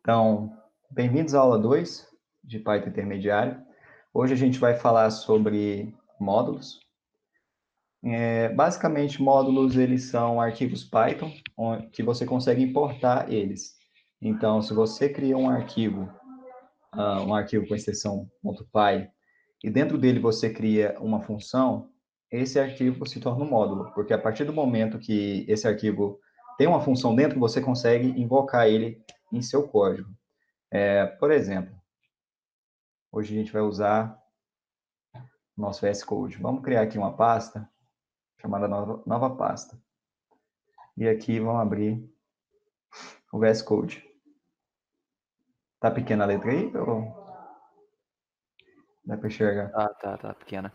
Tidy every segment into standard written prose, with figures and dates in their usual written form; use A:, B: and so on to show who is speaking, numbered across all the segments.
A: Então, bem-vindos à aula 2 de Python intermediário. Hoje a gente vai falar sobre módulos. Basicamente, módulos eles são arquivos Python que você consegue importar eles. Então, se você cria um arquivo com extensão .py, e dentro dele você cria uma função, esse arquivo se torna um módulo, porque a partir do momento que esse arquivo tem uma função dentro, você consegue invocar ele em seu código. Por exemplo, hoje a gente vai usar nosso VS Code. Vamos criar aqui uma pasta chamada nova pasta. E aqui vamos abrir o VS Code. Tá pequena a letra aí? Ou dá para enxergar?
B: Tá pequena.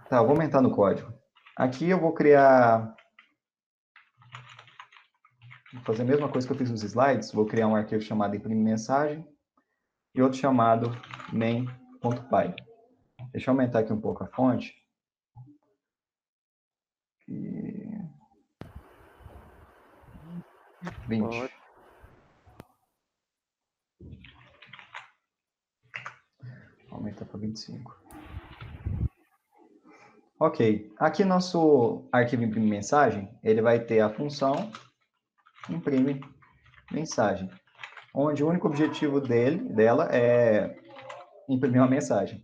A: Tá, eu vou aumentar no código. Aqui eu vou criar... Vou fazer a mesma coisa que eu fiz nos slides. Vou criar um arquivo chamado imprime mensagem e outro chamado main.py. Deixa eu aumentar aqui um pouco a fonte. E... 20.
B: Pode.
A: Aumenta para 25. Ok, aqui nosso arquivo imprime mensagem, ele vai ter a função imprime mensagem, onde o único objetivo dela é imprimir uma mensagem,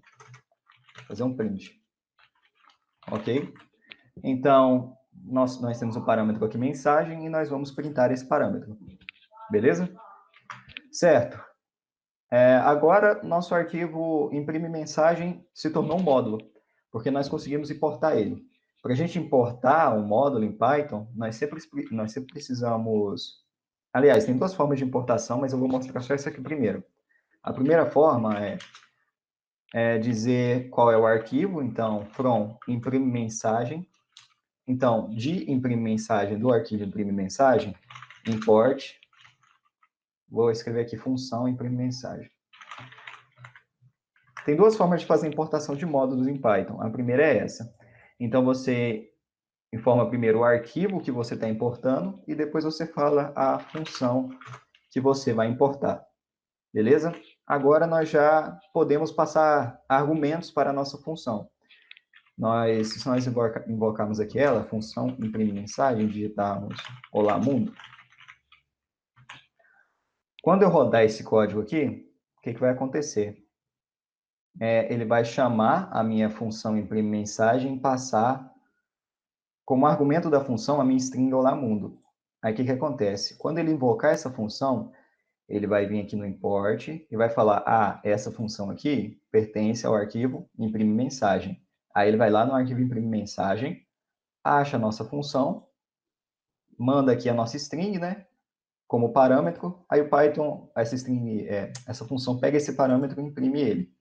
A: fazer um print, ok? Então, nós temos um parâmetro aqui, mensagem, e nós vamos printar esse parâmetro, beleza? Certo. Agora, nosso arquivo imprime mensagem se tornou um módulo, porque nós conseguimos importar ele. Para a gente importar um módulo em Python, nós sempre precisamos... Aliás, tem duas formas de importação, mas eu vou mostrar só essa aqui primeiro. A primeira forma é dizer qual é o arquivo, então, from imprime mensagem. Então, de imprime mensagem, do arquivo imprime mensagem, import, vou escrever aqui função imprime mensagem. Tem duas formas de fazer importação de módulos em Python. A primeira é essa. Então, você informa primeiro o arquivo que você está importando e depois você fala a função que você vai importar. Beleza? Agora nós já podemos passar argumentos para a nossa função. Se nós invocarmos aqui ela, função imprime mensagem, digitarmos olá mundo. Quando eu rodar esse código aqui, o que vai acontecer? Ele vai chamar a minha função imprime mensagem e passar como argumento da função a minha string olá mundo. Aí o que acontece? Quando ele invocar essa função, ele vai vir aqui no import e vai falar, essa função aqui pertence ao arquivo imprime mensagem. Aí ele vai lá no arquivo imprime mensagem, acha a nossa função, manda aqui a nossa string, né, como parâmetro, aí o Python, essa função pega esse parâmetro e imprime ele.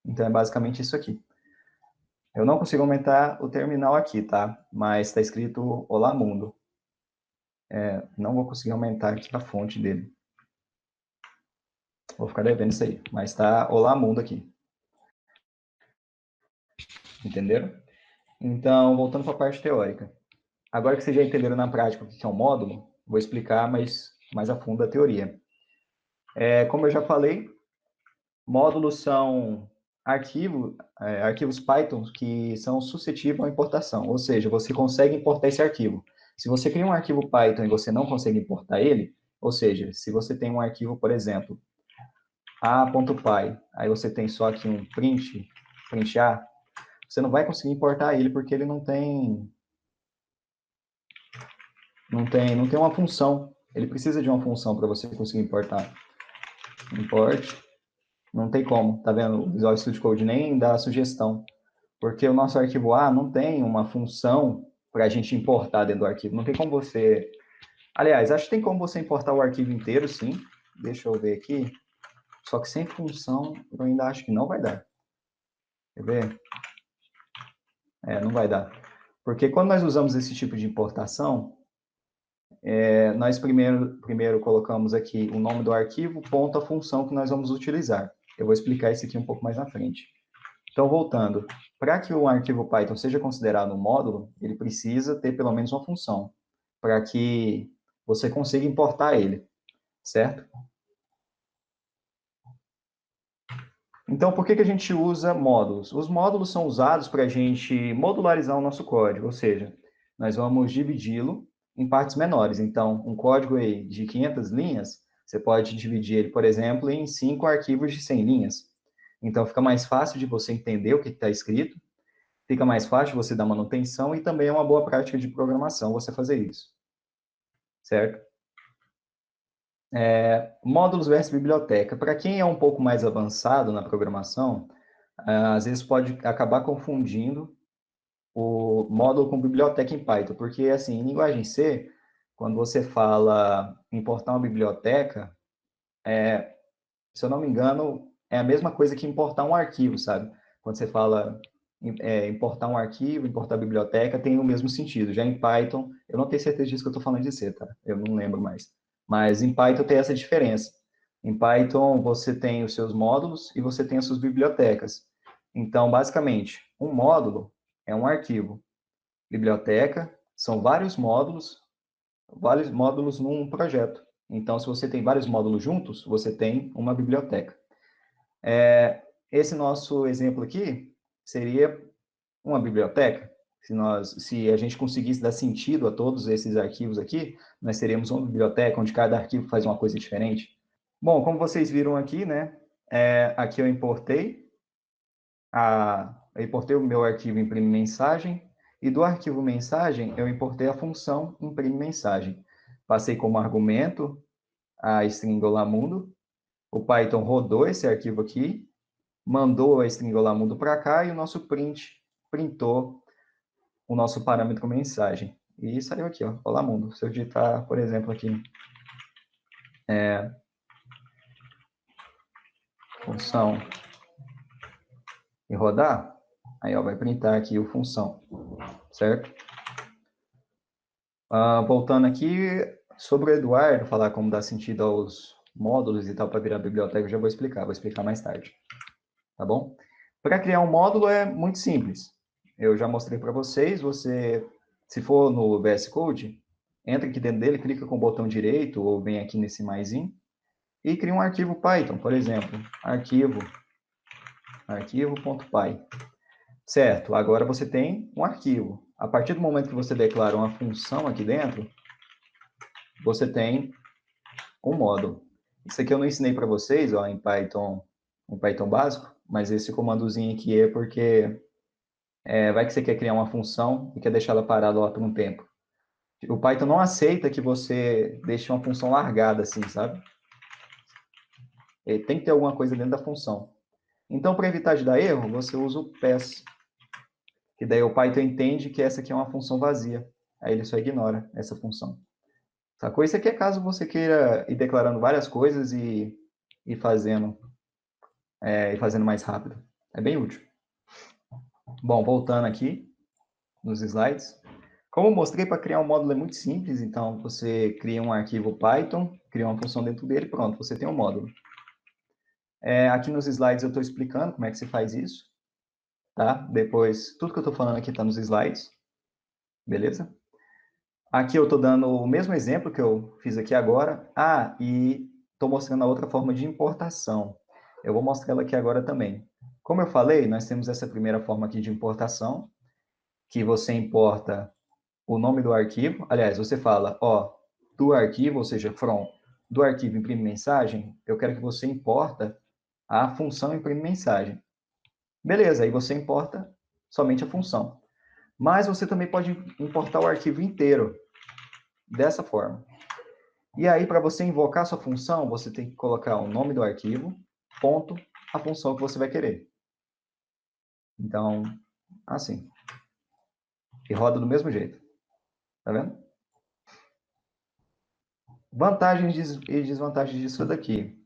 A: Então é basicamente isso aqui. Eu não consigo aumentar o terminal aqui, tá? Mas está escrito olá mundo. Não vou conseguir aumentar aqui a fonte dele. Vou ficar devendo isso aí. Mas tá olá mundo aqui. Entenderam? Então, voltando para a parte teórica. Agora que vocês já entenderam na prática o que é um módulo, vou explicar mais a fundo a teoria. Como eu já falei, módulos são arquivos Python que são suscetíveis à importação, ou seja, você consegue importar esse arquivo. Se você cria um arquivo Python e você não consegue importar ele, ou seja, se você tem um arquivo, por exemplo, a.py, aí você tem só aqui um print A, você não vai conseguir importar ele porque ele não tem uma função. Ele precisa de uma função para você conseguir importar. Import, não tem como, tá vendo? O Visual Studio Code nem dá sugestão, porque o nosso arquivo A não tem uma função para a gente importar dentro do arquivo. Não tem como você... Aliás, acho que tem como você importar o arquivo inteiro, sim. Deixa eu ver aqui. Só que sem função, eu ainda acho que não vai dar. Quer ver? Não vai dar. Porque quando nós usamos esse tipo de importação, nós primeiro colocamos aqui o nome do arquivo, ponto a função que nós vamos utilizar. Eu vou explicar isso aqui um pouco mais na frente. Então, voltando, para que um arquivo Python seja considerado um módulo, ele precisa ter pelo menos uma função, para que você consiga importar ele. certo? Então, por que que a gente usa módulos? Os módulos são usados para a gente modularizar o nosso código, ou seja, nós vamos dividi-lo em partes menores. Então, um código aí de 500 linhas, você pode dividir ele, por exemplo, em 5 arquivos de 100 linhas. Então, fica mais fácil de você entender o que está escrito, fica mais fácil você dar manutenção e também é uma boa prática de programação você fazer isso, certo? Módulos versus biblioteca. Para quem é um pouco mais avançado na programação, às vezes pode acabar confundindo o módulo com biblioteca em Python, porque, assim, em linguagem C, quando você fala importar uma biblioteca, se eu não me engano, é a mesma coisa que importar um arquivo, sabe? Quando você fala importar um arquivo, importar a biblioteca, tem o mesmo sentido. Já em Python, eu não tenho certeza disso que eu estou falando de C, tá? Eu não lembro mais. Mas em Python tem essa diferença. Em Python, você tem os seus módulos e você tem as suas bibliotecas. Então, basicamente, um módulo é um arquivo. Biblioteca são vários módulos num projeto. Então, se você tem vários módulos juntos, você tem uma biblioteca. Esse nosso exemplo aqui seria uma biblioteca. Se a gente conseguisse dar sentido a todos esses arquivos aqui, nós teríamos uma biblioteca onde cada arquivo faz uma coisa diferente. Bom, como vocês viram aqui, né? Aqui eu importei o meu arquivo imprime mensagem, e do arquivo mensagem eu importei a função imprime mensagem. Passei como argumento a string olamundo, o Python rodou esse arquivo aqui, mandou a string olamundo para cá e o nosso print printou o nosso parâmetro mensagem. E saiu aqui, ó, olamundo. Se eu digitar, por exemplo, aqui, função e rodar, aí ó, vai printar aqui o função, certo? Voltando aqui, sobre o Eduardo, falar como dá sentido aos módulos e tal para virar biblioteca, eu já vou explicar mais tarde, tá bom? Para criar um módulo é muito simples. Eu já mostrei para vocês, se for no VS Code, entra aqui dentro dele, clica com o botão direito ou vem aqui nesse maisinho e cria um arquivo Python, por exemplo, arquivo.py. Certo, agora você tem um arquivo. A partir do momento que você declara uma função aqui dentro, você tem um módulo. Isso aqui eu não ensinei para vocês, ó, em Python básico, mas esse comandozinho aqui é porque vai que você quer criar uma função e quer deixar ela parada lá por um tempo. O Python não aceita que você deixe uma função largada assim, sabe? Tem que ter alguma coisa dentro da função. Então, para evitar de dar erro, você usa o pass, que daí o Python entende que essa aqui é uma função vazia. Aí ele só ignora essa função. Sacou? Isso aqui é caso você queira ir declarando várias coisas e fazendo mais rápido. É bem útil. Bom, voltando aqui nos slides. Como eu mostrei, para criar um módulo é muito simples. Então, você cria um arquivo Python, cria uma função dentro dele, pronto, você tem um módulo. Aqui nos slides eu estou explicando como é que se faz isso. Tá? Depois, tudo que eu estou falando aqui está nos slides. Beleza? Aqui eu estou dando o mesmo exemplo que eu fiz aqui agora. E estou mostrando a outra forma de importação. Eu vou mostrar ela aqui agora também. Como eu falei, nós temos essa primeira forma aqui de importação, que você importa o nome do arquivo. Aliás, você fala, ó, do arquivo, ou seja, do arquivo imprime mensagem, eu quero que você importa a função imprime mensagem. Beleza, aí você importa somente a função. Mas você também pode importar o arquivo inteiro, dessa forma. E aí, para você invocar sua função, você tem que colocar o nome do arquivo, ponto, a função que você vai querer. Então, assim. E roda do mesmo jeito. Tá vendo? Vantagens e desvantagens disso daqui.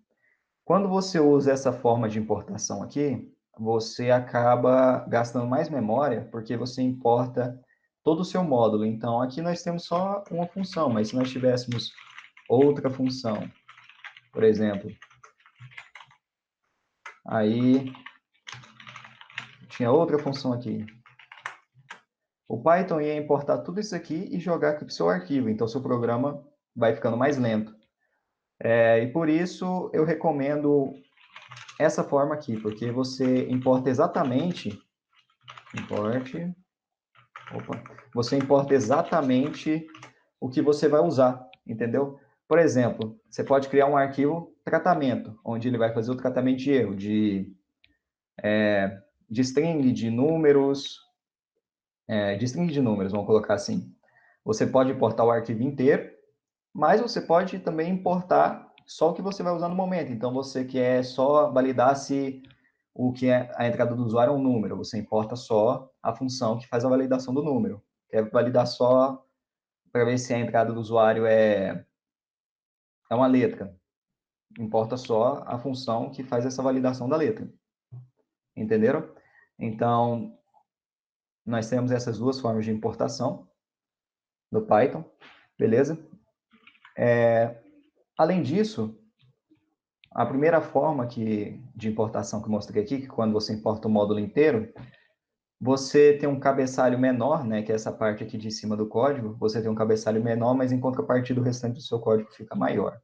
A: Quando você usa essa forma de importação aqui, você acaba gastando mais memória, porque você importa todo o seu módulo. Então, aqui nós temos só uma função, mas se nós tivéssemos outra função, por exemplo, aí tinha outra função aqui. O Python ia importar tudo isso aqui e jogar aqui para o seu arquivo. Então, seu programa vai ficando mais lento. E por isso eu recomendo essa forma aqui, porque você importa exatamente, você importa exatamente o que você vai usar, entendeu? Por exemplo, você pode criar um arquivo tratamento, onde ele vai fazer o tratamento de erro, de string, de string de números, vamos colocar assim. Você pode importar o arquivo inteiro, mas você pode também importar só o que você vai usar no momento. Então, você quer só validar se o que é a entrada do usuário é um número, você importa só a função que faz a validação do número. Quer validar só para ver se a entrada do usuário é uma letra. Importa só a função que faz essa validação da letra. Entenderam? Então, nós temos essas duas formas de importação do Python, beleza? Além disso, a primeira forma de importação que eu mostrei aqui, que quando você importa o módulo inteiro, você tem um cabeçalho menor, né, que é essa parte aqui de cima do código, você tem um cabeçalho menor, mas em contrapartida o restante do seu código fica maior.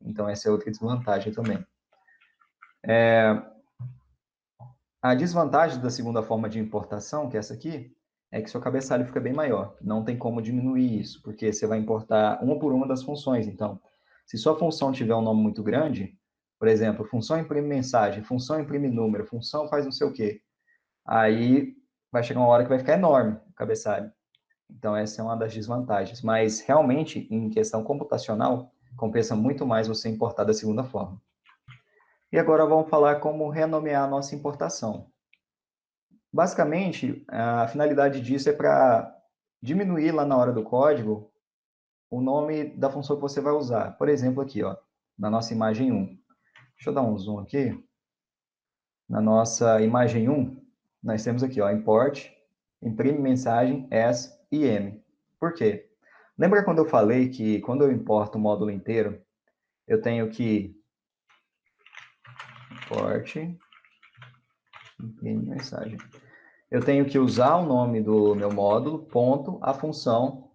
A: Então, essa é outra desvantagem também. A desvantagem da segunda forma de importação, que é essa aqui, é que seu cabeçalho fica bem maior. Não tem como diminuir isso, porque você vai importar uma por uma das funções. Então, se sua função tiver um nome muito grande, por exemplo, função imprime mensagem, função imprime número, função faz não sei o quê, aí vai chegar uma hora que vai ficar enorme o cabeçalho. Então, essa é uma das desvantagens. Mas, realmente, em questão computacional, compensa muito mais você importar da segunda forma. E agora vamos falar como renomear a nossa importação. Basicamente, a finalidade disso é para diminuir lá na hora do código o nome da função que você vai usar. Por exemplo, aqui, ó, na nossa imagem 1. Deixa eu dar um zoom aqui. Na nossa imagem 1, nós temos aqui, ó, import, imprime mensagem as im. Por quê? Lembra quando eu falei que quando eu importo o módulo inteiro, eu tenho que import, imprime mensagem. Eu tenho que usar o nome do meu módulo, ponto, a função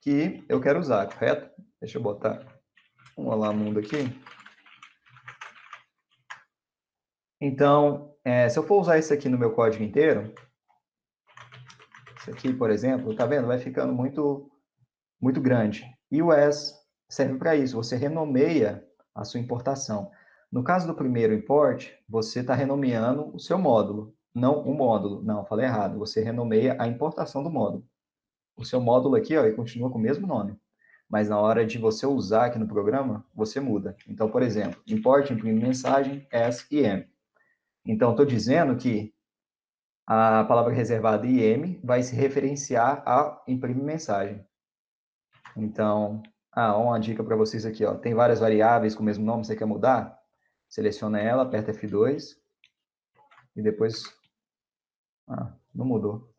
A: que eu quero usar, correto? Deixa eu botar um Olá Mundo aqui. Então, se eu for usar isso aqui no meu código inteiro, isso aqui, por exemplo, tá vendo? Vai ficando muito, muito grande. E o as serve para isso, você renomeia a sua importação. No caso do primeiro import, você está renomeando o seu módulo, não o módulo. Não, falei errado. Você renomeia a importação do módulo. O seu módulo aqui, ó, ele continua com o mesmo nome. Mas na hora de você usar aqui no programa, você muda. Então, por exemplo, import, imprime mensagem, as im. Então, estou dizendo que a palavra reservada im vai se referenciar a imprime mensagem. Então, uma dica para vocês aqui, ó. Tem várias variáveis com o mesmo nome, você quer mudar? Seleciona ela, aperta F2 e depois... não mudou.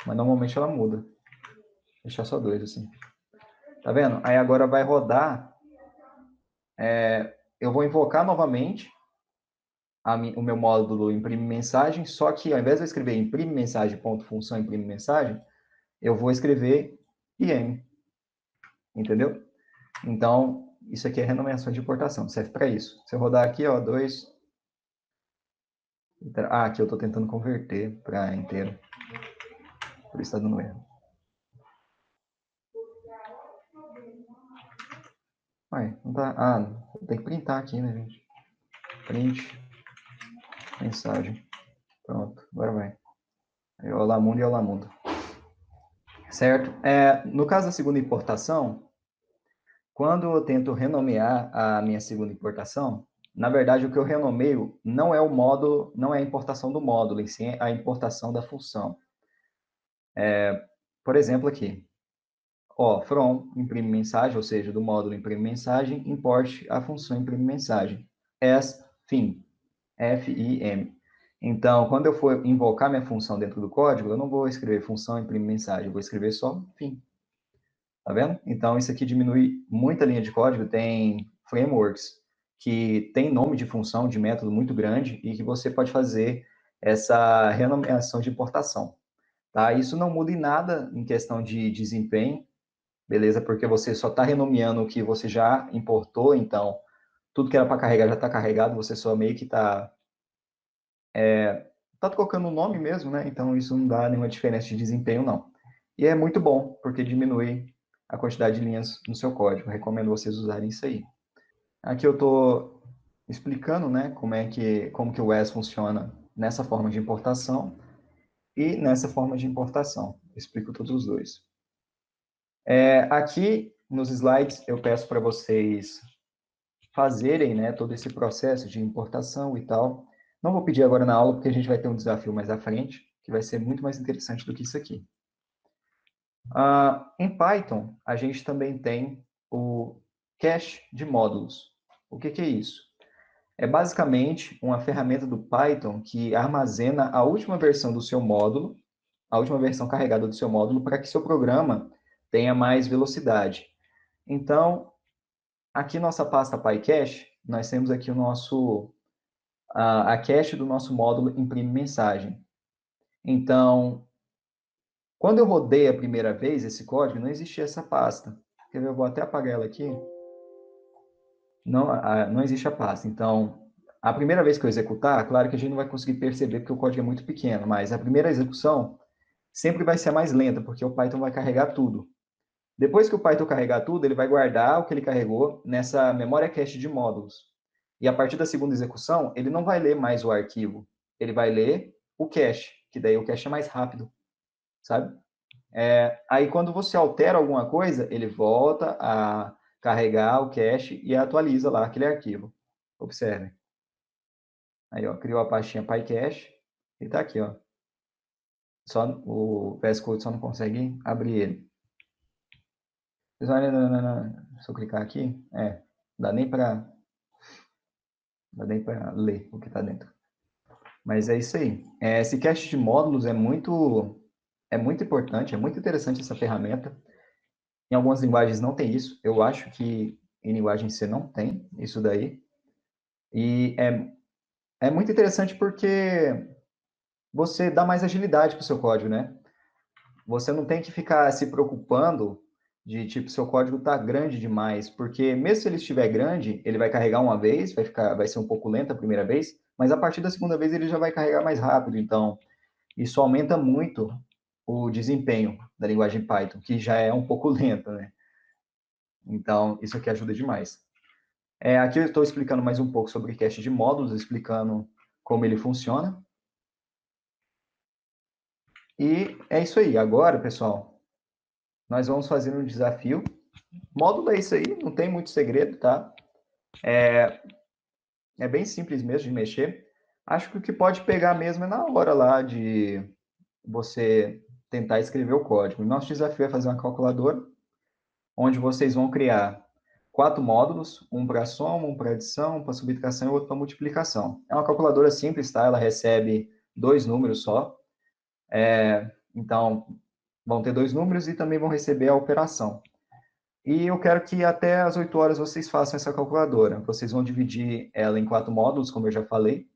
A: Mas normalmente ela muda. Vou deixar só 2 assim. Tá vendo? Aí agora vai rodar. Eu vou invocar novamente o meu módulo imprime mensagem, só que ao invés de eu escrever imprime mensagem, ponto, função imprime mensagem, eu vou escrever im. Entendeu? Então, isso aqui é renomeação de importação, serve para isso. Se eu rodar aqui, ó, 2... aqui eu estou tentando converter para inteiro. Por isso está dando erro. Não tá... tem que printar aqui, né, gente? Print. Mensagem. Pronto, agora vai. Aí, Olá Mundo e Olá Mundo. Certo? No caso da segunda importação, quando eu tento renomear a minha segunda importação, na verdade, o que eu renomeio não é o módulo, não é a importação do módulo, em sim a importação da função. Por exemplo, aqui, from imprime mensagem, ou seja, do módulo imprime mensagem, import a função imprime mensagem, as fim, F-I-M. Então, quando eu for invocar minha função dentro do código, eu não vou escrever função imprime mensagem, eu vou escrever só fim. Tá vendo? Então, isso aqui diminui muita linha de código. Tem frameworks que tem nome de função, de método muito grande e que você pode fazer essa renomeação de importação. Tá? Isso não muda em nada em questão de desempenho. beleza? Porque você só está renomeando o que você já importou, então tudo que era para carregar já está carregado, você só meio que está colocando o nome mesmo, né? Então isso não dá nenhuma diferença de desempenho, não. E é muito bom, porque diminui a quantidade de linhas no seu código. Recomendo vocês usarem isso aí. Aqui eu estou explicando, né, como que o WES funciona nessa forma de importação e nessa forma de importação. Eu explico todos os dois. Aqui nos slides eu peço para vocês fazerem, né, todo esse processo de importação e tal. Não vou pedir agora na aula, porque a gente vai ter um desafio mais à frente, que vai ser muito mais interessante do que isso aqui. Em Python, a gente também tem o cache de módulos. O que é isso? É basicamente uma ferramenta do Python que armazena a última versão do seu módulo, a última versão carregada do seu módulo, para que seu programa tenha mais velocidade. Então, aqui nossa pasta PyCache, nós temos aqui a cache do nosso módulo imprime mensagem. Então, quando eu rodei a primeira vez esse código, não existia essa pasta. Quer ver? Eu vou até apagar ela aqui. Não existe a pasta. Então, a primeira vez que eu executar, claro que a gente não vai conseguir perceber porque o código é muito pequeno, mas a primeira execução sempre vai ser mais lenta, porque o Python vai carregar tudo. Depois que o Python carregar tudo, ele vai guardar o que ele carregou nessa memória cache de módulos. E a partir da segunda execução, ele não vai ler mais o arquivo, ele vai ler o cache, que daí o cache é mais rápido, sabe? Aí quando você altera alguma coisa, ele volta a carregar o cache e atualiza lá aquele arquivo. Observe. Aí, ó, criou a pastinha PyCache e tá aqui, ó. Só o VS Code só não consegue abrir ele. Se eu clicar aqui, dá nem para ler o que está dentro. Mas é isso aí. Esse cache de módulos é muito importante, é muito interessante essa ferramenta. Em algumas linguagens não tem isso. Eu acho que em linguagem C não tem isso daí. E é muito interessante porque você dá mais agilidade para o seu código, né? Você não tem que ficar se preocupando de, tipo, seu código tá grande demais, porque mesmo se ele estiver grande, ele vai carregar uma vez, vai ser um pouco lento a primeira vez, mas a partir da segunda vez ele já vai carregar mais rápido. Então, isso aumenta muito o desempenho da linguagem Python, que já é um pouco lenta, né? Então, isso aqui ajuda demais. Aqui eu estou explicando mais um pouco sobre o cache de módulos, explicando como ele funciona. E é isso aí. Agora, pessoal, nós vamos fazer um desafio. Módulo é isso aí, não tem muito segredo, tá? É bem simples mesmo de mexer. Acho que o que pode pegar mesmo é na hora lá de você tentar escrever o código. O nosso desafio é fazer uma calculadora, onde vocês vão criar 4 módulos, um para soma, um para adição, um para subtração e outro para multiplicação. É uma calculadora simples, tá? Ela recebe 2 números só. Então, vão ter 2 números e também vão receber a operação. E eu quero que até às 8 horas vocês façam essa calculadora. Vocês vão dividir ela em 4 módulos, como eu já falei.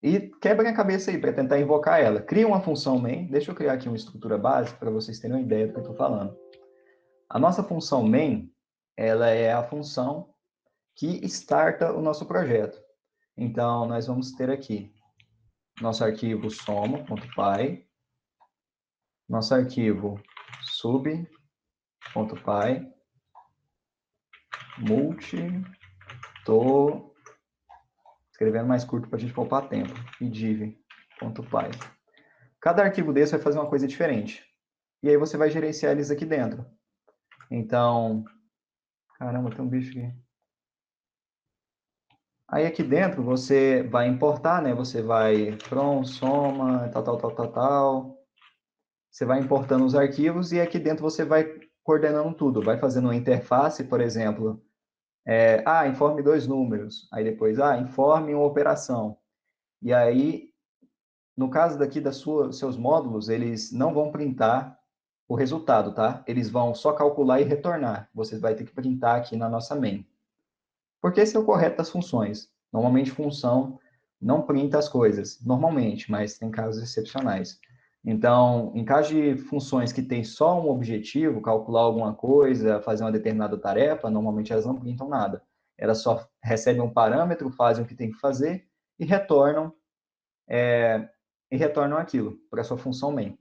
A: E quebrem a cabeça aí para tentar invocar ela. Cria uma função main. Deixa eu criar aqui uma estrutura básica para vocês terem uma ideia do que eu estou falando. A nossa função main, ela é a função que starta o nosso projeto. Então, nós vamos ter aqui nosso arquivo soma.py, nosso arquivo sub.py, multi, tô escrevendo mais curto para a gente poupar tempo, e div.py. Cada arquivo desse vai fazer uma coisa diferente. E aí você vai gerenciar eles aqui dentro. Então, caramba, tem um bicho aqui. Aí aqui dentro você vai importar, né? Você vai from, soma, tal. Você vai importando os arquivos e aqui dentro você vai coordenando tudo. Vai fazendo uma interface, por exemplo, informe 2 números. Aí depois, informe uma operação. E aí, no caso daqui seus módulos, eles não vão printar o resultado, tá? Eles vão só calcular e retornar. Você vai ter que printar aqui na nossa main. Porque esse é o correto das funções. Normalmente, função não printa as coisas, normalmente, mas tem casos excepcionais. Então, em caso de funções que têm só um objetivo, calcular alguma coisa, fazer uma determinada tarefa, normalmente elas não printam nada. Elas só recebem um parâmetro, fazem o que tem que fazer e retornam aquilo para a sua função main.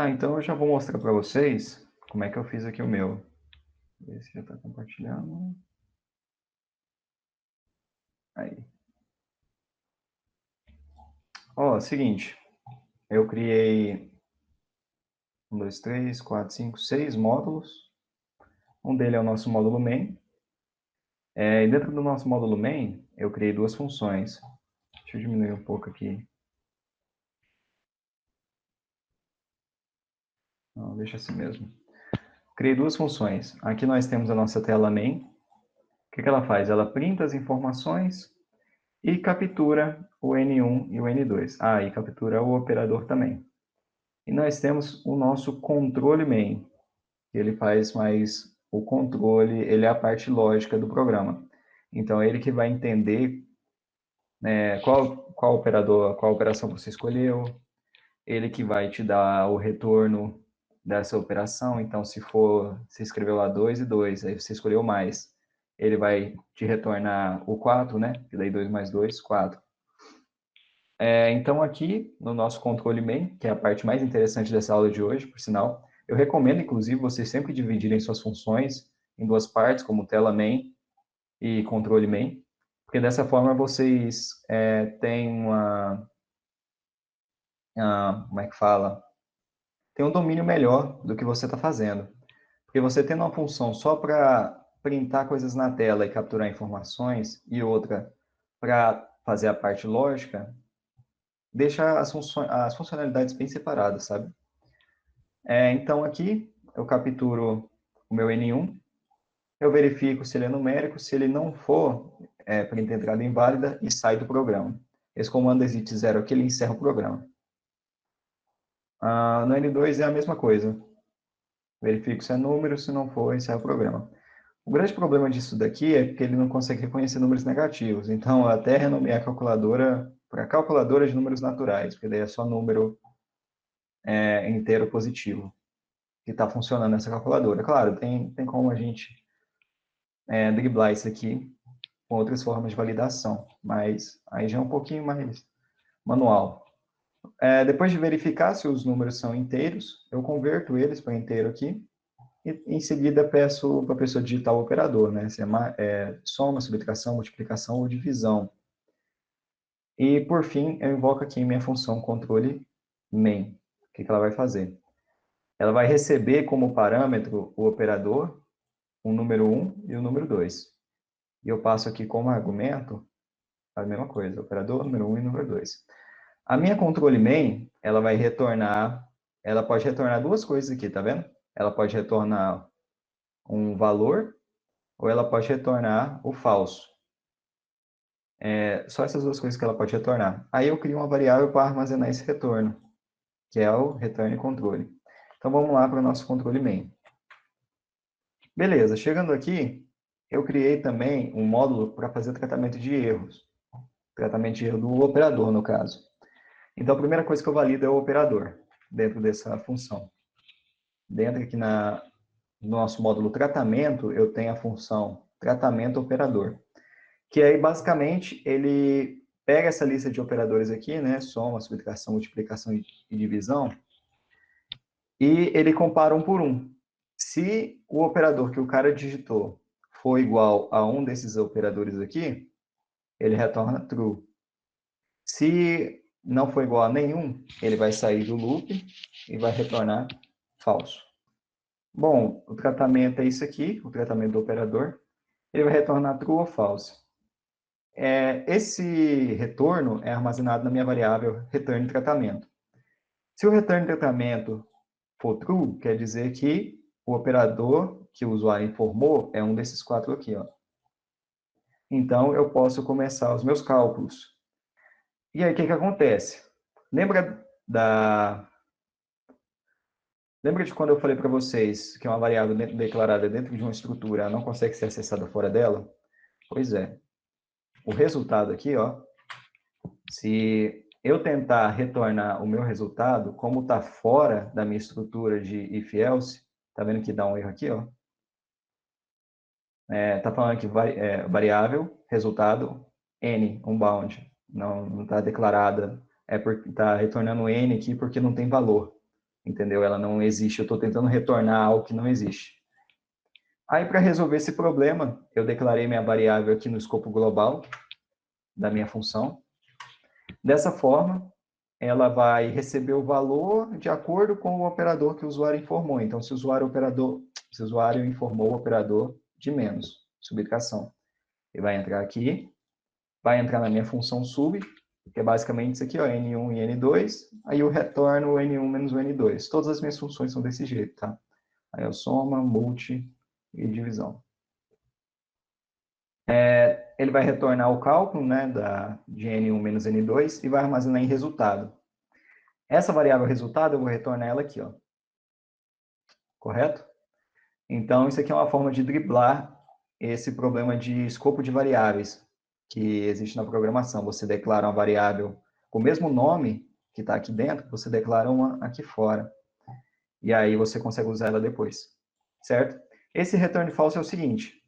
A: Então eu já vou mostrar para vocês como é que eu fiz aqui o meu. Ver se já está compartilhando. Aí. Ó, seguinte. Eu criei 1, 2, 3, 4, 5, 6 módulos. Um deles é o nosso módulo main. E dentro do nosso módulo main, eu criei duas funções. Deixa eu diminuir um pouco aqui. Não, deixa assim mesmo. Criei duas funções. Aqui nós temos a nossa tela main. O que ela faz? Ela printa as informações e captura o N1 e o N2. E captura o operador também. E nós temos o nosso controle main, que ele faz mais o controle, ele é a parte lógica do programa. Então, ele que vai entender qual operador, qual operação você escolheu, ele que vai te dar o retorno dessa operação. Então, se você escreveu lá 2 e 2, aí você escolheu mais, ele vai te retornar o 4, né? E daí 2 mais 2, 4. Então, aqui no nosso controle main, que é a parte mais interessante dessa aula de hoje, por sinal, eu recomendo, inclusive, vocês sempre dividirem suas funções em duas partes, como tela main e controle main, porque dessa forma vocês têm como é que fala? Tem um domínio melhor do que você está fazendo. Porque você tendo uma função só para printar coisas na tela e capturar informações, e outra para fazer a parte lógica, deixa as funcionalidades bem separadas, sabe? Então, aqui, eu capturo o meu N1, eu verifico se ele é numérico, se ele não for, printa entrada inválida e sai do programa. Esse comando exit 0 aqui, ele encerra o programa. No N2 é a mesma coisa. Verifico se é número, se não for, encerra o programa. O grande problema disso daqui é que ele não consegue reconhecer números negativos. Então, eu até renomeei a calculadora para calculadora de números naturais, porque daí é só número inteiro positivo que está funcionando nessa calculadora. Claro, tem como a gente driblar isso aqui com outras formas de validação, mas aí já é um pouquinho mais manual. Depois de verificar se os números são inteiros, eu converto eles para inteiro aqui, e em seguida peço para a pessoa digitar o operador, né? Se é soma, subtração, multiplicação ou divisão. E, por fim, eu invoco aqui minha função controle main. O que ela vai fazer? Ela vai receber como parâmetro o operador, o número 1 e o número 2. E eu passo aqui como argumento a mesma coisa, operador, número 1 e número 2. A minha controle main, ela pode retornar duas coisas aqui, tá vendo? Ela pode retornar um valor ou ela pode retornar o falso. Só essas duas coisas que ela pode retornar. Aí eu crio uma variável para armazenar esse retorno, que é o return controle. Então vamos lá para o nosso controle main. Beleza, chegando aqui, eu criei também um módulo para fazer tratamento de erros. Tratamento de erro do operador, no caso. Então a primeira coisa que eu valido é o operador, dentro dessa função. Dentro aqui no nosso módulo tratamento, eu tenho a função tratamento operador, que aí basicamente ele pega essa lista de operadores aqui, né, soma, subtração, multiplicação e divisão, e ele compara um por um. Se o operador que o cara digitou for igual a um desses operadores aqui, ele retorna true. Se não for igual a nenhum, ele vai sair do loop e vai retornar falso. Bom, o tratamento é isso aqui, o tratamento do operador. Ele vai retornar true ou false. Esse retorno é armazenado na minha variável return tratamento. Se o return tratamento for true, quer dizer que o operador que o usuário informou é um desses quatro aqui, ó. Então, eu posso começar os meus cálculos. E aí, o que acontece? Lembra de quando eu falei para vocês que uma variável declarada dentro de uma estrutura não consegue ser acessada fora dela? Pois é. O resultado aqui, ó, se eu tentar retornar o meu resultado, como está fora da minha estrutura de if-else, tá vendo que dá um erro aqui, ó? Tá falando que variável, resultado, n, unbound. Não está declarada, está retornando n aqui porque não tem valor. entendeu? Ela não existe, eu estou tentando retornar algo que não existe. Aí, para resolver esse problema, eu declarei minha variável aqui no escopo global da minha função. Dessa forma, ela vai receber o valor de acordo com o operador que o usuário informou. Então, se o usuário informou o operador de menos, subtração, ele vai entrar aqui, vai entrar na minha função sub, que é basicamente isso aqui, ó, N1 e N2, aí eu retorno o N1 menos o N2. Todas as minhas funções são desse jeito, tá? Aí eu soma, multi e divisão. Ele vai retornar o cálculo, né, de N1 menos N2 e vai armazenar em resultado. Essa variável resultado, eu vou retornar ela aqui, ó. Correto? Então, isso aqui é uma forma de driblar esse problema de escopo de variáveis que existe na programação. Você declara uma variável com o mesmo nome que está aqui dentro, você declara uma aqui fora. E aí você consegue usar ela depois. Certo? Esse return false é o seguinte.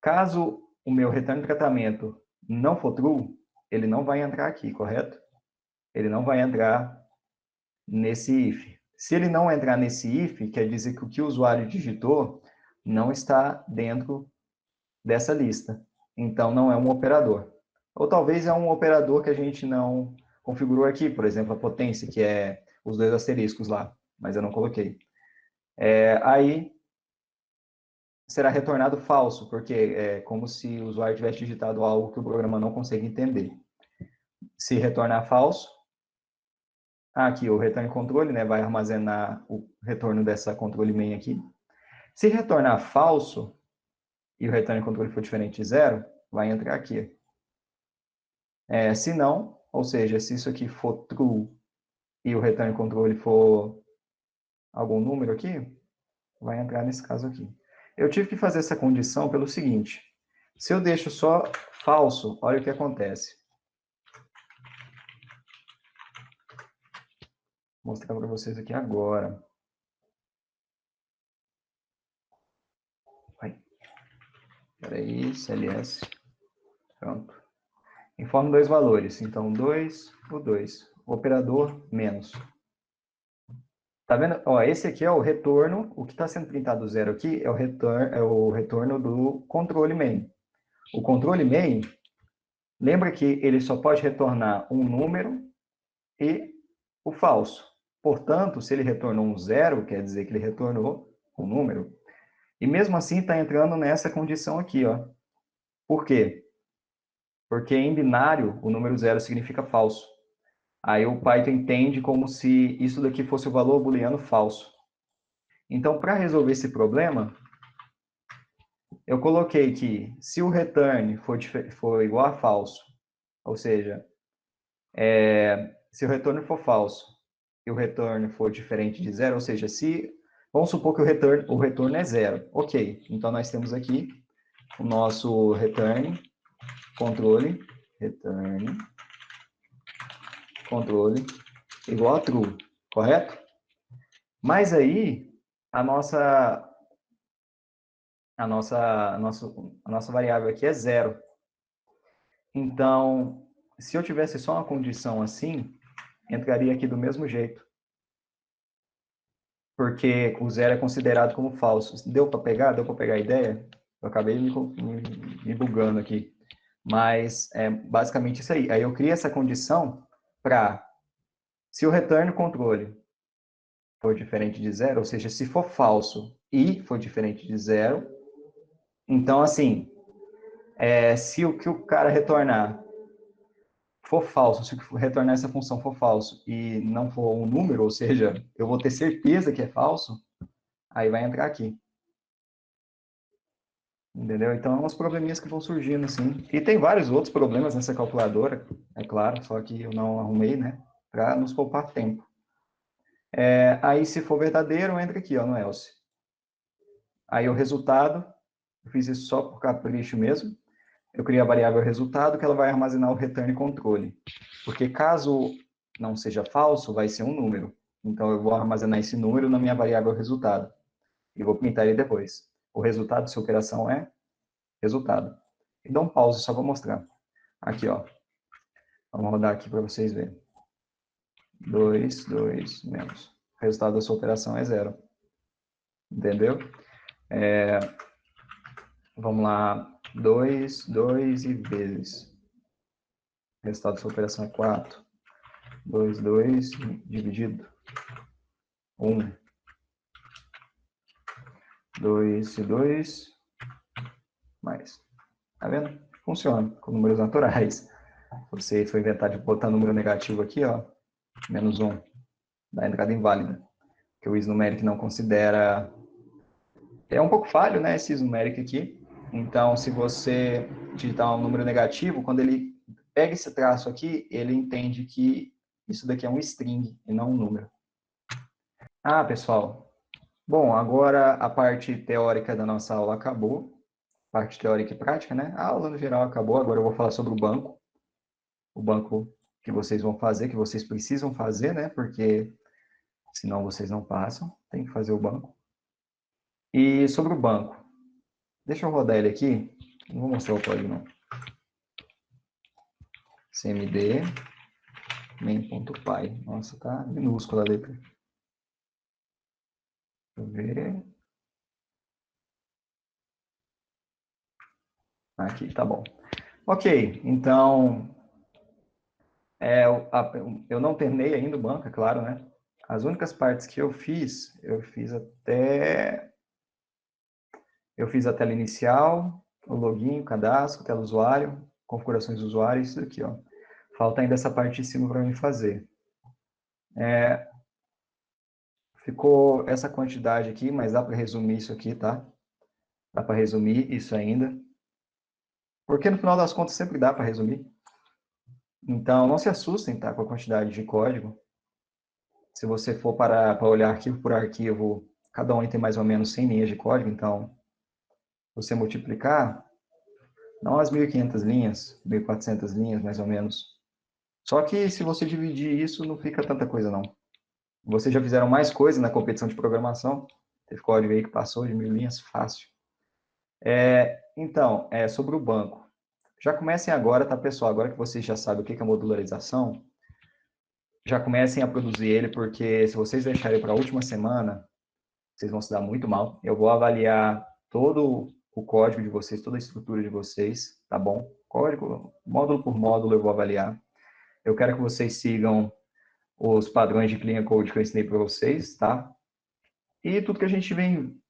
A: Caso o meu return de tratamento não for true, ele não vai entrar aqui, correto? Ele não vai entrar nesse if. Se ele não entrar nesse if, quer dizer que o que o usuário digitou não está dentro dessa lista. Então, não é um operador. Ou talvez é um operador que a gente não configurou aqui, por exemplo, a potência, que é os 2 asteriscos lá, mas eu não coloquei. Aí, será retornado falso, porque é como se o usuário tivesse digitado algo que o programa não consegue entender. Se retornar falso, aqui o return controle, né, vai armazenar o retorno dessa controle main aqui. Se retornar falso, e o return controle for diferente de 0, vai entrar aqui. Se não, ou seja, se isso aqui for true e o return controle for algum número aqui, vai entrar nesse caso aqui. Eu tive que fazer essa condição pelo seguinte. Se eu deixo só falso, olha o que acontece. Vou mostrar para vocês aqui agora. Espera aí, CLS. Pronto. Informo 2 valores. Então, 2, o 2. O operador menos. Tá vendo? Ó, esse aqui é o retorno. O que está sendo printado zero aqui é o retorno do controle main. O controle main, lembra que ele só pode retornar um número e o falso. Portanto, se ele retornou um zero, quer dizer que ele retornou um número. E mesmo assim está entrando nessa condição aqui, ó. Por quê? Porque em binário o número zero significa falso. Aí o Python entende como se isso daqui fosse o valor booleano falso. Então, para resolver esse problema, eu coloquei que se o return for igual a falso, ou seja, se o retorno for falso e o return for diferente de zero, ou seja, se vamos supor que o retorno é zero. Ok, então nós temos aqui o nosso return controle igual a true, correto? Mas aí a nossa variável aqui é zero. Então, se eu tivesse só uma condição assim, entraria aqui do mesmo jeito. Porque o zero é considerado como falso. Deu para pegar? Deu para pegar a ideia? Eu acabei me bugando aqui. Mas é basicamente isso aí. Aí eu crio essa condição para, se o return controle for diferente de zero, ou seja, se for falso e for diferente de zero, então, assim, se o que o cara retornar for falso, se retornar essa função for falso e não for um número, ou seja, eu vou ter certeza que é falso, aí vai entrar aqui. Entendeu? Então, é uns probleminhas que vão surgindo, assim. E tem vários outros problemas nessa calculadora, é claro, só que eu não arrumei, né? Para nos poupar tempo. Aí, se for verdadeiro, entra aqui, ó, no else. Aí, o resultado, eu fiz isso só por capricho mesmo. Eu criei a variável resultado, que ela vai armazenar o return controle. Porque caso não seja falso, vai ser um número. Então, eu vou armazenar esse número na minha variável resultado. E vou pintar ele depois. O resultado dessa operação é resultado. E dou um pause só para mostrar. Aqui, ó. Vamos rodar aqui para vocês verem. 2, 2, menos. O resultado da sua operação é 0. Entendeu? Vamos lá. 2 e vezes. O resultado da sua operação é 4. 2 dividido 1. 2 e 2 mais. Tá vendo? Funciona com números naturais. Se você for inventar de botar número negativo aqui, ó, menos 1, dá entrada inválida. Porque o isnumeric não considera... É um pouco falho, né, esse isnumeric aqui. Então, se você digitar um número negativo, quando ele pega esse traço aqui, ele entende que isso daqui é um string e não um número. Ah, pessoal. Bom, agora a parte teórica da nossa aula acabou. Parte teórica e prática, né? A aula no geral acabou. Agora eu vou falar sobre o banco. O banco que vocês vão fazer, que vocês precisam fazer, né? Porque senão vocês não passam. Tem que fazer o banco. E sobre o banco. Deixa eu rodar ele aqui. Não vou mostrar o código, não. cmd main.py. Nossa, tá minúscula a letra. Deixa eu ver. Aqui, tá bom. Ok, então... eu não terminei ainda o banco, é claro, né? As únicas partes que eu fiz até... Eu fiz a tela inicial, o login, o cadastro, tela usuário, configurações do usuário, isso aqui, ó. Falta ainda essa parte de cima para mim fazer. Ficou essa quantidade aqui, mas dá para resumir isso aqui, tá? Dá para resumir isso ainda. Porque no final das contas sempre dá para resumir. Então, não se assustem, tá? Com a quantidade de código. Se você for para olhar arquivo por arquivo, cada um tem mais ou menos 100 linhas de código, então, você multiplicar, não as 1.500 linhas, 1.400 linhas, mais ou menos. Só que se você dividir isso, não fica tanta coisa, não. Vocês já fizeram mais coisa na competição de programação, teve código aí que passou de 1.000 linhas, fácil. Então, sobre o banco. Já comecem agora, tá, pessoal? Agora que vocês já sabem o que é modularização, já comecem a produzir ele, porque se vocês deixarem para a última semana, vocês vão se dar muito mal. Eu vou avaliar todo o código de vocês, toda a estrutura de vocês, tá bom? Código, módulo por módulo, eu vou avaliar. Eu quero que vocês sigam os padrões de Clean Code que eu ensinei para vocês, tá? E tudo que a gente vem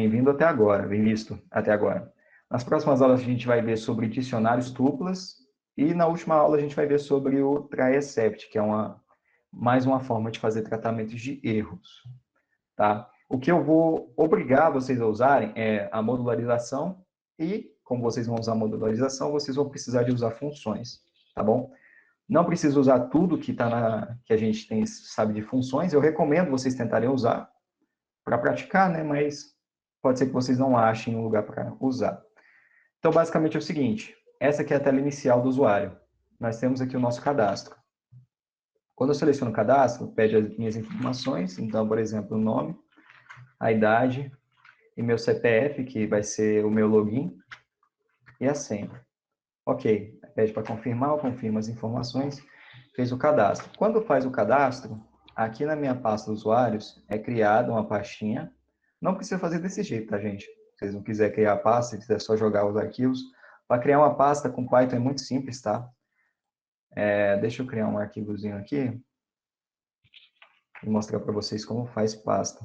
A: vindo até agora, vem visto até agora. Nas próximas aulas a gente vai ver sobre dicionários tuplas e na última aula a gente vai ver sobre o try except, que é mais uma forma de fazer tratamentos de erros, tá? O que eu vou obrigar vocês a usarem é a modularização e, como vocês vão usar a modularização, vocês vão precisar de usar funções, tá bom? Não precisa usar tudo que a gente sabe de funções, eu recomendo vocês tentarem usar para praticar, né? Mas pode ser que vocês não achem um lugar para usar. Então, basicamente é o seguinte, essa aqui é a tela inicial do usuário. Nós temos aqui o nosso cadastro. Quando eu seleciono o cadastro, pede as minhas informações, então, por exemplo, o nome, a idade e meu CPF, que vai ser o meu login, e a senha. Ok, pede para confirmar, eu confirmo as informações, fez o cadastro. Quando faz o cadastro, aqui na minha pasta usuários, é criada uma pastinha. Não precisa fazer desse jeito, tá, gente? Se vocês não quiserem criar a pasta, se quiser só jogar os arquivos. Para criar uma pasta com Python é muito simples, tá? Deixa eu criar um arquivozinho aqui e mostrar para vocês como faz pasta.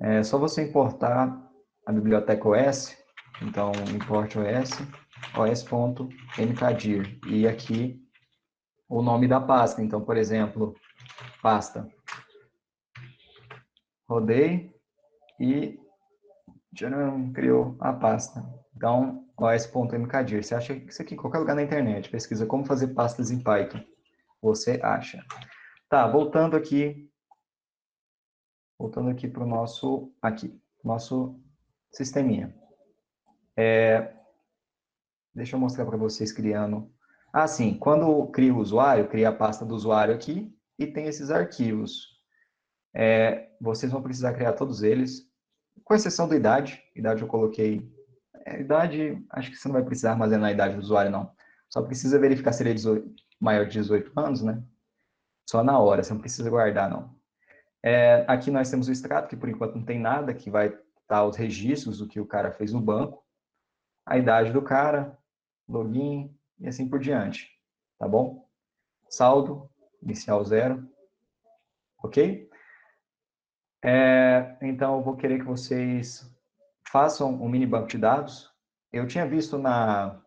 A: É só você importar a biblioteca OS, então import OS, os.mkdir, e aqui o nome da pasta. Então, por exemplo, pasta. Rodei e tcharam, criou a pasta. Então, os.mkdir. Você acha isso aqui em qualquer lugar na internet. Pesquisa como fazer pastas em Python. Você acha. Tá, voltando aqui para o nosso sisteminha. Deixa eu mostrar para vocês criando. Ah, sim, quando cria o usuário, cria a pasta do usuário aqui e tem esses arquivos. Vocês vão precisar criar todos eles, com exceção da idade. Idade eu coloquei. Idade, acho que você não vai precisar armazenar a idade do usuário, não. Só precisa verificar se ele é maior de 18 anos, né? Só na hora, você não precisa guardar, não. Aqui nós temos o extrato, que por enquanto não tem nada, que vai estar os registros do que o cara fez no banco, a idade do cara, login e assim por diante, tá bom? Saldo, inicial 0, ok? Então, eu vou querer que vocês façam um mini banco de dados. Eu tinha visto na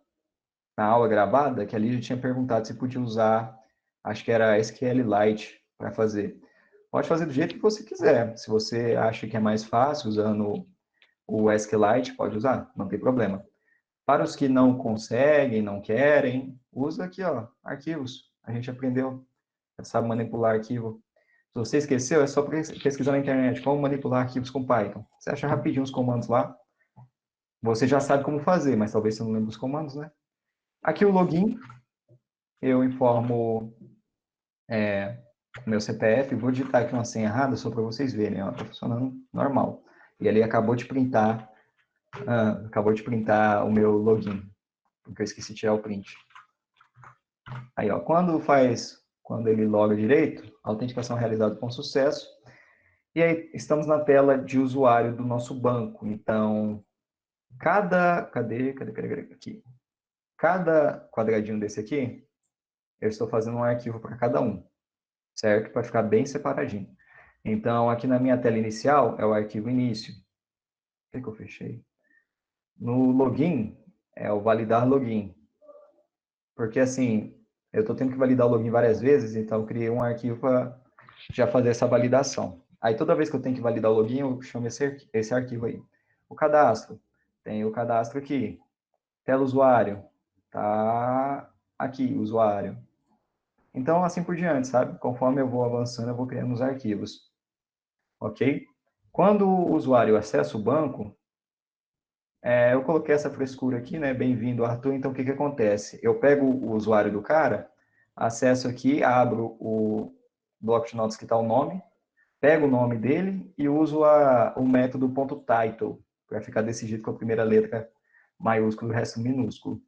A: aula gravada que a Lígia tinha perguntado se podia usar, acho que era SQLite para fazer. Pode fazer do jeito que você quiser. Se você acha que é mais fácil usando o SQLite, pode usar, não tem problema. Para os que não conseguem, não querem, usa aqui, ó, arquivos. A gente aprendeu, sabe manipular arquivo. Se você esqueceu, é só pesquisar na internet como manipular arquivos com Python. Você acha rapidinho os comandos lá. Você já sabe como fazer, mas talvez você não lembre os comandos, né? Aqui o login, eu informo meu CPF, vou digitar aqui uma senha errada só para vocês verem, ó, tá funcionando normal. E ali acabou de printar o meu login, porque eu esqueci de tirar o print. Aí, ó, quando ele loga direito, autenticação realizada com sucesso. E aí, estamos na tela de usuário do nosso banco. Então, cadê aqui? Cada quadradinho desse aqui, eu estou fazendo um arquivo para cada um, certo? Para ficar bem separadinho. Então, aqui na minha tela inicial é o arquivo início. O que eu fechei? No login, é o validar login. Porque, assim, eu estou tendo que validar o login várias vezes, então eu criei um arquivo para já fazer essa validação. Aí, toda vez que eu tenho que validar o login, eu chamo esse arquivo aí. O cadastro. Tem o cadastro aqui. Tela usuário. Tá aqui, usuário. Então, assim por diante, sabe? Conforme eu vou avançando, eu vou criando os arquivos. Ok? Quando o usuário acessa o banco, eu coloquei essa frescura aqui, né? Bem-vindo, Arthur. Então, o que que acontece? Eu pego o usuário do cara, acesso aqui, abro o bloco de notas que está o nome, pego o nome dele e uso o método .title, para ficar desse jeito com a primeira letra maiúsculo e o resto minúsculo,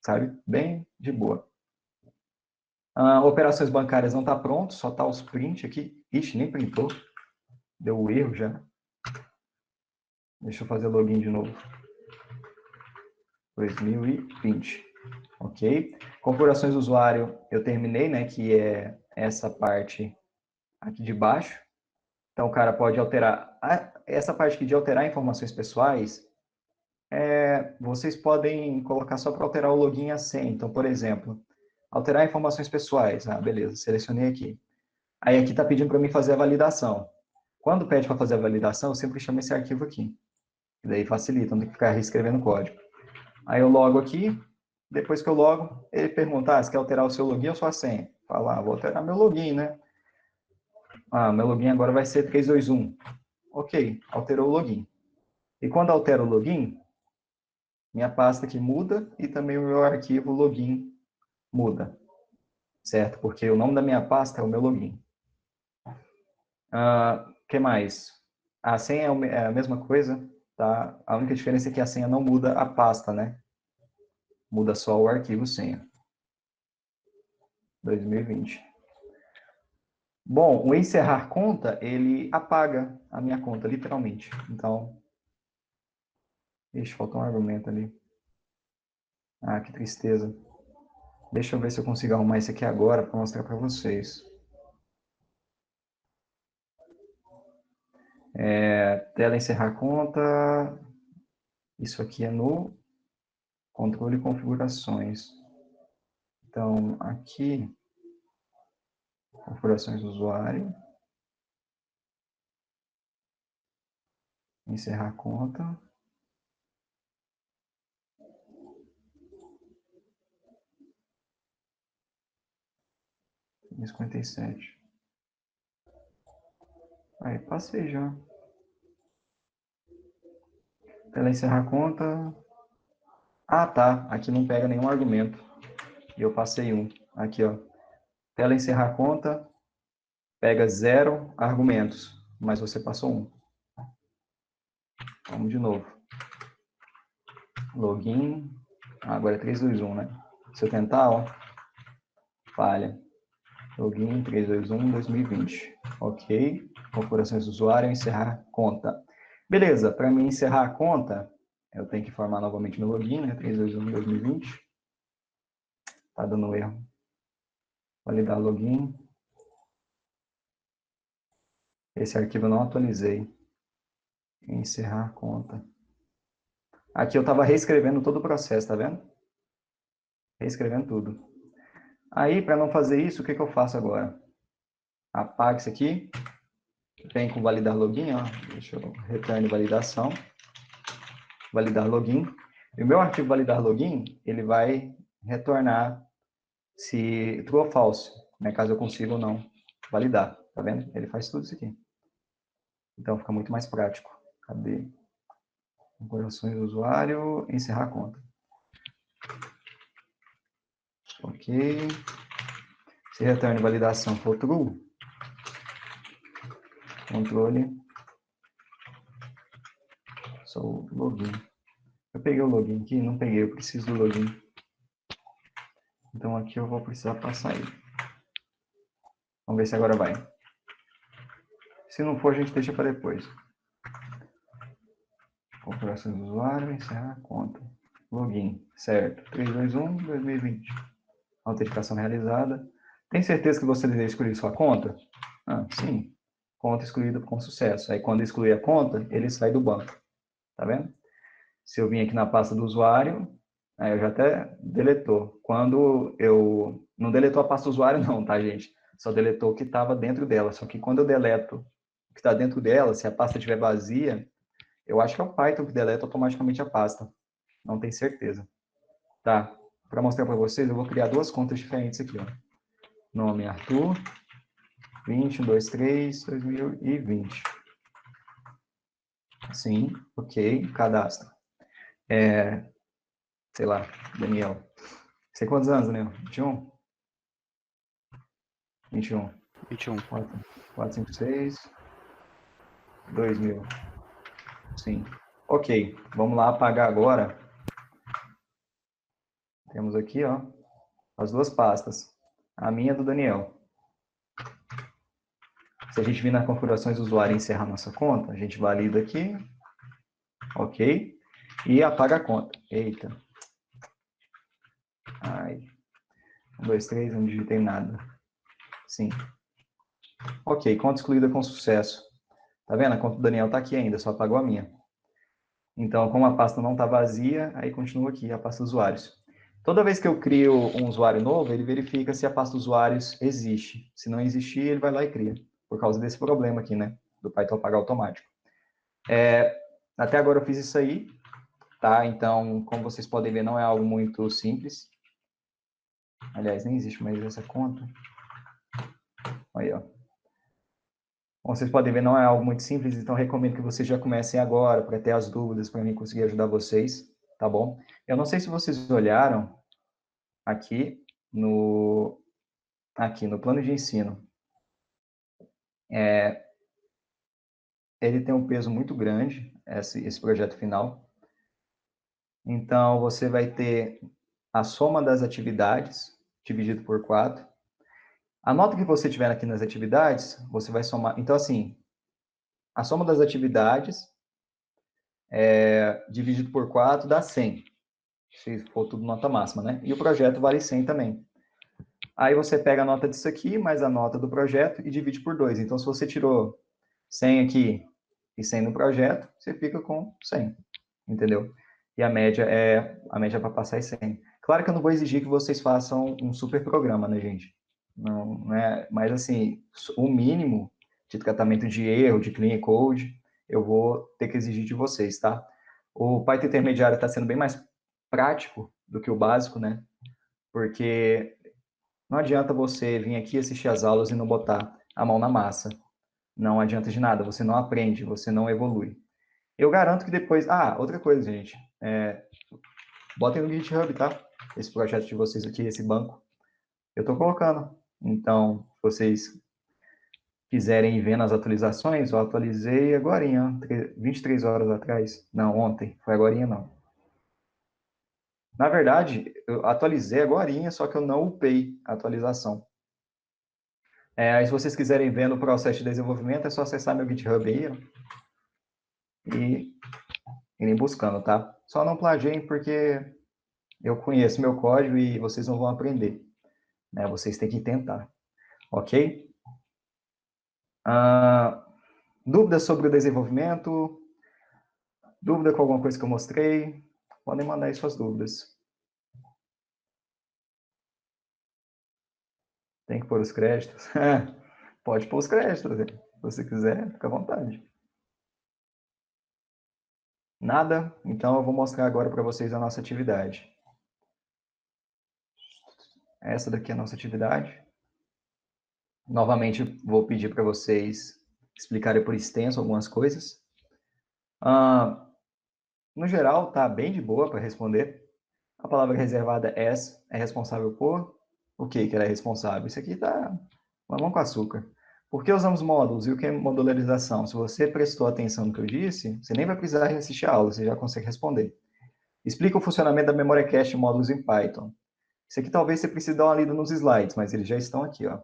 A: sabe? Bem de boa. Operações bancárias não está pronto, só está os print aqui. Ixi, nem printou. Deu erro já. Deixa eu fazer login de novo. 2020. Ok? Configurações do usuário, eu terminei, né? Que é essa parte aqui de baixo. Então, o cara pode alterar. Essa parte aqui de alterar informações pessoais, vocês podem colocar só para alterar o login e a senha. Então, por exemplo, alterar informações pessoais. Beleza, selecionei aqui. Aí aqui está pedindo para mim fazer a validação. Quando pede para fazer a validação, eu sempre chamo esse arquivo aqui. E daí facilita, não tem que ficar reescrevendo código. Aí eu logo aqui, depois que eu logo, ele pergunta, você quer alterar o seu login ou sua senha? Fala, vou alterar meu login, né? Meu login agora vai ser 321. Ok, alterou o login. E quando altera o login, minha pasta aqui muda e também o meu arquivo login muda, certo? Porque o nome da minha pasta é o meu login. Que mais? A senha é a mesma coisa, tá? A única diferença é que a senha não muda a pasta, né? Muda só o arquivo senha. 2020. Bom, o encerrar conta, ele apaga a minha conta, literalmente. Então, ixi, faltou um argumento ali. Que tristeza. Deixa eu ver se eu consigo arrumar isso aqui agora para mostrar para vocês. Tela encerrar conta. Isso aqui é no controle e configurações. Então, aqui, configurações do usuário. Encerrar conta. E 57. Aí, passei já. Tela encerrar conta. Tá. Aqui não pega nenhum argumento. E eu passei um. Aqui, ó. Tela encerrar conta. Pega 0 argumentos. Mas você passou um. Vamos de novo. Login. Agora é 321, né? Se eu tentar, ó. Falha. Login 321-2020. Ok. Configurações do usuário, encerrar conta. Beleza, para mim encerrar a conta, eu tenho que formar novamente meu login, né? 321-2020. Tá dando erro. Validar login. Esse arquivo eu não atualizei. Encerrar a conta. Aqui eu estava reescrevendo todo o processo, tá vendo? Reescrevendo tudo. Aí, para não fazer isso, o que eu faço agora? Apago isso aqui. Vem com validar login, ó. Deixa eu return validação. Validar login. E o meu arquivo validar login, ele vai retornar se true ou false, né? Caso eu consiga ou não validar. Tá vendo? Ele faz tudo isso aqui. Então fica muito mais prático. Cadê? Configurações do usuário, encerrar a conta. Ok. Se return validação for true, controle, sou login. Eu peguei o login aqui? Não peguei, eu preciso do login. Então aqui eu vou precisar passar ele. Vamos ver se agora vai. Se não for, a gente deixa para depois. Configurações do usuário, encerrar a conta. Login, certo. 321-2020. Autenticação realizada. Tem certeza que você deveria excluir sua conta? Ah, sim. Conta excluída com sucesso. Aí quando excluir a conta, ele sai do banco. Tá vendo? Se eu vim aqui na pasta do usuário, aí eu já até deletou. Quando eu... Não deletou a pasta do usuário não, tá, gente? Só deletou o que estava dentro dela. Só que quando eu deleto o que está dentro dela, se a pasta estiver vazia, eu acho que é o Python que deleta automaticamente a pasta. Não tenho certeza. Tá. Para mostrar para vocês, eu vou criar duas contas diferentes aqui, ó. Nome Arthur, 20, Sim, ok, cadastro. Sei lá, Daniel. Você tem quantos anos, Daniel? 21? 21.
B: 21.
A: 456, 2000. Sim. Ok, vamos lá apagar agora. Temos aqui, ó, as duas pastas. A minha é do Daniel. Se a gente vir nas configurações do usuário e encerrar nossa conta, a gente valida aqui. Ok. E apaga a conta. Eita. Ai. 1, 2, 3, não digitei nada. Sim. Ok, conta excluída com sucesso. Tá vendo? A conta do Daniel tá aqui ainda, só apagou a minha. Então, como a pasta não está vazia, aí continua aqui a pasta usuários. Toda vez que eu crio um usuário novo, ele verifica se a pasta usuários existe. Se não existir, ele vai lá e cria. Por causa desse problema aqui, né? Do Python apagar automático. Até agora eu fiz isso aí, tá? Então, como vocês podem ver, não é algo muito simples. Aliás, nem existe mais essa conta. Aí, ó. Como vocês podem ver, não é algo muito simples, então recomendo que vocês já comecem agora, para ter as dúvidas, para mim conseguir ajudar vocês, tá bom? Eu não sei se vocês olharam aqui no plano de ensino. Ele tem um peso muito grande, esse projeto final. Então, você vai ter a soma das atividades, dividido por 4. A nota que você tiver aqui nas atividades, você vai somar. Então, assim, a soma das atividades dividido por 4 dá 100. Se for tudo nota máxima, né? E o projeto vale 100 também. Aí você pega a nota disso aqui, mais a nota do projeto e divide por 2. Então, se você tirou 100 aqui e 100 no projeto, você fica com 100, entendeu? E a média para passar é 100. Claro que eu não vou exigir que vocês façam um super programa, né, gente? Não é, mas assim, o mínimo de tratamento de erro, de clean code, eu vou ter que exigir de vocês, tá? O Python intermediário está sendo bem mais prático do que o básico, né? Porque não adianta você vir aqui assistir as aulas e não botar a mão na massa. Não adianta de nada, você não aprende, você não evolui. Eu garanto que depois... Ah, outra coisa, gente. Botem no GitHub, tá? Esse projeto de vocês aqui, esse banco. Eu estou colocando. Então, se vocês quiserem ir vendo as atualizações, eu atualizei agorinha, 23 horas atrás. Não, ontem. Foi agorinha, não. Na verdade, eu atualizei agorinha, só que eu não upei a atualização. Aí, se vocês quiserem ver no processo de desenvolvimento, é só acessar meu GitHub aí, ó, e irem buscando, tá? Só não plagiem, porque eu conheço meu código e vocês não vão aprender, né? Vocês têm que tentar, ok? Dúvidas sobre o desenvolvimento? Dúvida com alguma coisa que eu mostrei? Podem mandar aí suas dúvidas. Tem que pôr os créditos? Pode pôr os créditos, se você quiser, fica à vontade. Nada? Então eu vou mostrar agora para vocês a nossa atividade. Essa daqui é a nossa atividade. Novamente, vou pedir para vocês explicarem por extenso algumas coisas. No geral, tá bem de boa para responder. A palavra reservada as é responsável por o que ela é responsável? Isso aqui tá mamão com açúcar. Por que usamos módulos e o que é modularização? Se você prestou atenção no que eu disse, você nem vai precisar assistir a aula, você já consegue responder. Explica o funcionamento da memória cache de módulos em Python. Isso aqui talvez você precise dar uma lida nos slides, mas eles já estão aqui, ó.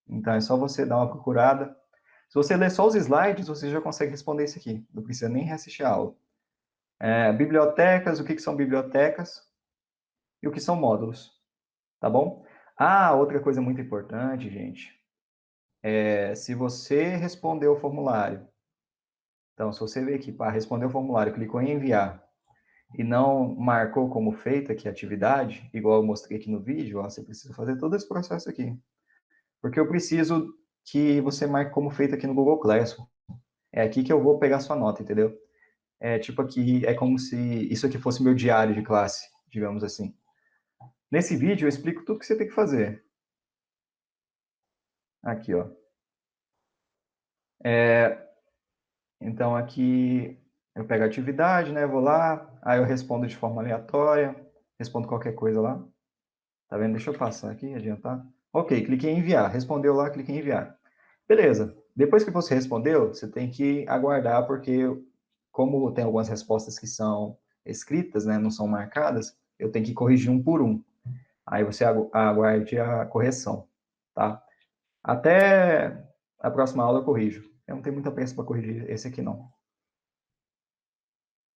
A: Então é só você dar uma procurada. Se você ler só os slides, você já consegue responder isso aqui. Não precisa nem reassistir a aula. Bibliotecas, o que são bibliotecas e o que são módulos, tá bom? Outra coisa muito importante, gente, se você respondeu o formulário, então se você veio aqui para responder o formulário, clicou em enviar e não marcou como feita aqui a atividade, igual eu mostrei aqui no vídeo, ó, você precisa fazer todo esse processo aqui. Porque eu preciso que você marque como feito aqui no Google Classroom. É aqui que eu vou pegar sua nota, entendeu? É tipo aqui, é como se isso aqui fosse meu diário de classe, digamos assim. Nesse vídeo eu explico tudo que você tem que fazer. Aqui, ó. Então aqui eu pego a atividade, né? Vou lá, aí eu respondo de forma aleatória, respondo qualquer coisa lá. Tá vendo? Deixa eu passar aqui, adiantar. Ok, cliquei em enviar. Respondeu lá, cliquei em enviar. Beleza. Depois que você respondeu, você tem que aguardar, porque como tem algumas respostas que são escritas, né, não são marcadas, eu tenho que corrigir um por um. Aí você aguarde a correção, tá? Até a próxima aula eu corrijo. Eu não tenho muita pressa para corrigir esse aqui, não.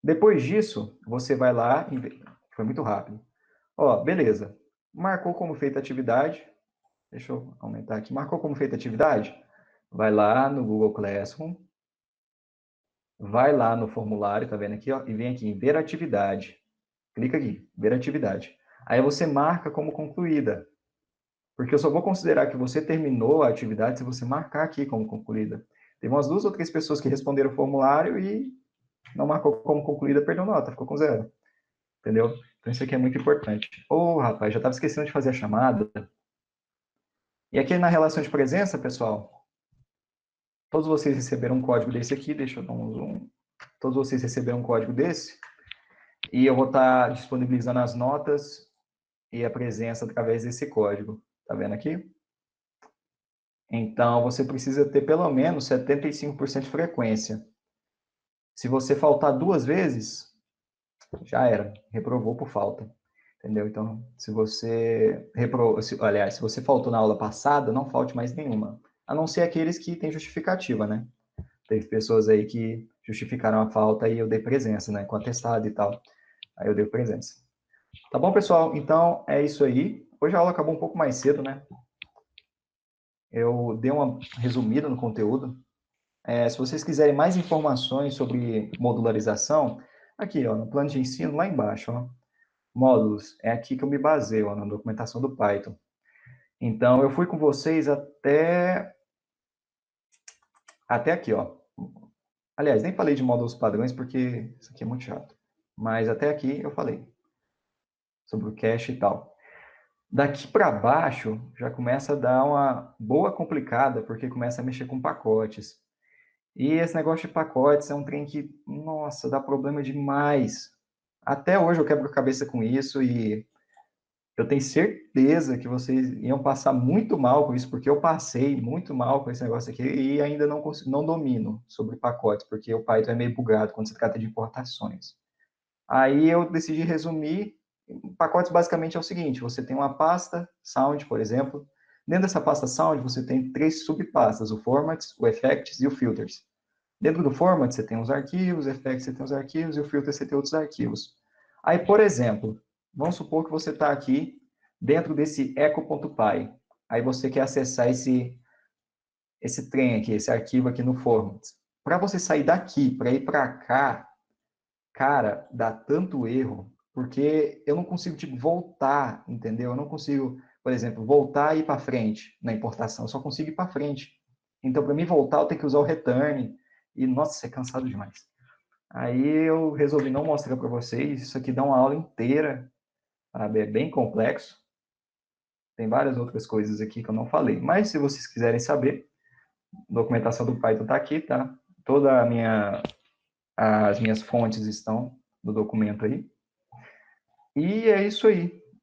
A: Depois disso, você vai lá, foi muito rápido. Ó, beleza. Marcou como feita a atividade. Deixa eu aumentar aqui. Marcou como feita a atividade? Vai lá no Google Classroom, vai lá no formulário, tá vendo aqui, ó, e vem aqui em ver atividade. Clica aqui, ver atividade. Aí você marca como concluída, porque eu só vou considerar que você terminou a atividade se você marcar aqui como concluída. Teve umas 2 ou 3 pessoas que responderam o formulário e não marcou como concluída, perdeu nota, ficou com 0. Entendeu? Então isso aqui é muito importante. Rapaz, já estava esquecendo de fazer a chamada. E aqui na relação de presença, pessoal, todos vocês receberam um código desse aqui, deixa eu dar um zoom. Todos vocês receberam um código desse, e eu vou estar disponibilizando as notas e a presença através desse código. Tá vendo aqui? Então, você precisa ter pelo menos 75% de frequência. Se você faltar 2 vezes, já era, reprovou por falta. Entendeu? Então, se você aliás, se você faltou na aula passada, não falte mais nenhuma. A não ser aqueles que têm justificativa, né? Teve pessoas aí que justificaram a falta e eu dei presença, né? Com atestado e tal. Aí eu dei presença. Tá bom, pessoal? Então, é isso aí. Hoje a aula acabou um pouco mais cedo, né? Eu dei uma resumida no conteúdo. Se vocês quiserem mais informações sobre modularização, aqui, ó, no plano de ensino, lá embaixo, ó, módulos, é aqui que eu me baseio, ó, na documentação do Python. Então, eu fui com vocês até aqui, ó. Aliás, nem falei de módulos padrões, porque isso aqui é muito chato. Mas até aqui eu falei sobre o cache e tal. Daqui para baixo, já começa a dar uma boa complicada, porque começa a mexer com pacotes. E esse negócio de pacotes é um trem que, nossa, dá problema demais. Até hoje eu quebro a cabeça com isso e eu tenho certeza que vocês iam passar muito mal com isso, porque eu passei muito mal com esse negócio aqui e ainda não domino sobre pacotes, porque o Python é meio bugado quando se trata de importações. Aí eu decidi resumir. Pacotes basicamente é o seguinte: você tem uma pasta, sound, por exemplo, Dentro dessa pasta Sound, você tem 3 subpastas, o Formats, o Effects e o Filters. Dentro do Format, você tem os arquivos, Effects, você tem os arquivos, e o Filter, você tem outros arquivos. Aí, por exemplo, vamos supor que você está aqui dentro desse echo.py. Aí você quer acessar esse trem aqui, esse arquivo aqui no Formats. Para você sair daqui, para ir para cá, cara, dá tanto erro, porque eu não consigo, tipo, voltar, entendeu? Eu não consigo, por exemplo, voltar e ir para frente na importação, eu só consigo ir para frente. Então, para mim voltar, eu tenho que usar o return, e, nossa, isso é cansado demais. Aí eu resolvi não mostrar para vocês, isso aqui dá uma aula inteira, sabe? É bem complexo. Tem várias outras coisas aqui que eu não falei, mas se vocês quiserem saber, a documentação do Python está aqui, tá? Toda a as minhas fontes estão no documento aí. E é isso aí.